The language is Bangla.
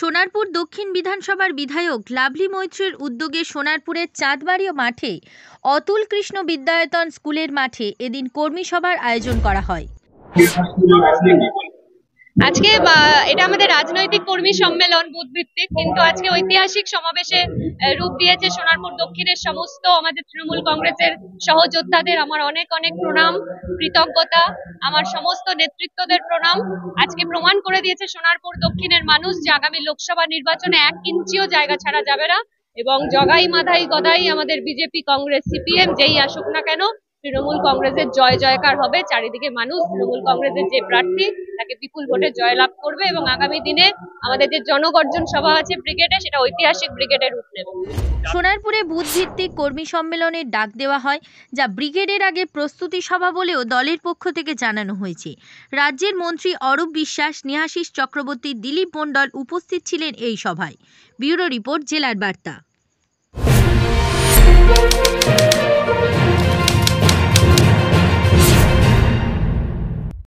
সোনারপুর দক্ষিণ বিধানসভার বিধায়ক লাভলি মৈত্রের উদ্যোগে সোনারপুরের চাঁদবাড়ি মাঠে অতুল কৃষ্ণ বিদ্যায়তন স্কুলের মাঠে এদিন কর্মী সভার আয়োজন করা হয়। আজকে এটা আমাদের রাজনৈতিক কর্মী সম্মেলন বুথ ভিত্তিক, কিন্তু আজকে ঐতিহাসিক সমাবেশে রূপ দিয়েছে সোনারপুর দক্ষিণের সমস্ত আমাদের তৃণমূল কংগ্রেসের সহযোদ্ধাদের আমার অনেক অনেক প্রণাম, কৃতজ্ঞতা, আমার সমস্ত নেতৃত্বদের প্রণাম। আজকে প্রমাণ করে দিয়েছে সোনারপুর দক্ষিণের মানুষ যে আগামী লোকসভা নির্বাচনে 1 ইঞ্চিও জায়গা ছাড়া যাবে না এবং জগাই মাধাই গদাই আমাদের বিজেপি, কংগ্রেস, সিপিএম যেই আসুক না কেন তৃণমূল কংগ্রেসের জয় জয়কার হবে। চারিদিকে মানুষ তৃণমূল কংগ্রেসের যে প্রার্থী তাকে বিপুল ভোটে জয়লাভ করবে এবং আগামী দিনে আমাদের যে জনগর্জন সভা আছে ব্রিগেডে, সেটা ঐতিহাসিক ব্রিগেডের রূপ নেবে। সোনারপুরে বুথ ভিত্তিক কর্মী সম্মেলনের ডাক দেওয়া হয়, যা ব্রিগেডের আগে প্রস্তুতি সভা বলেও দলের পক্ষ থেকে জানানো হয়েছে। রাজ্যের মন্ত্রী অরূপ বিশ্বাস, স্নেহাশিস চক্রবর্তী, দিলীপ মণ্ডল উপস্থিত ছিলেন এই সভায়। ব্যুরো রিপোর্ট, জেলার বার্তা।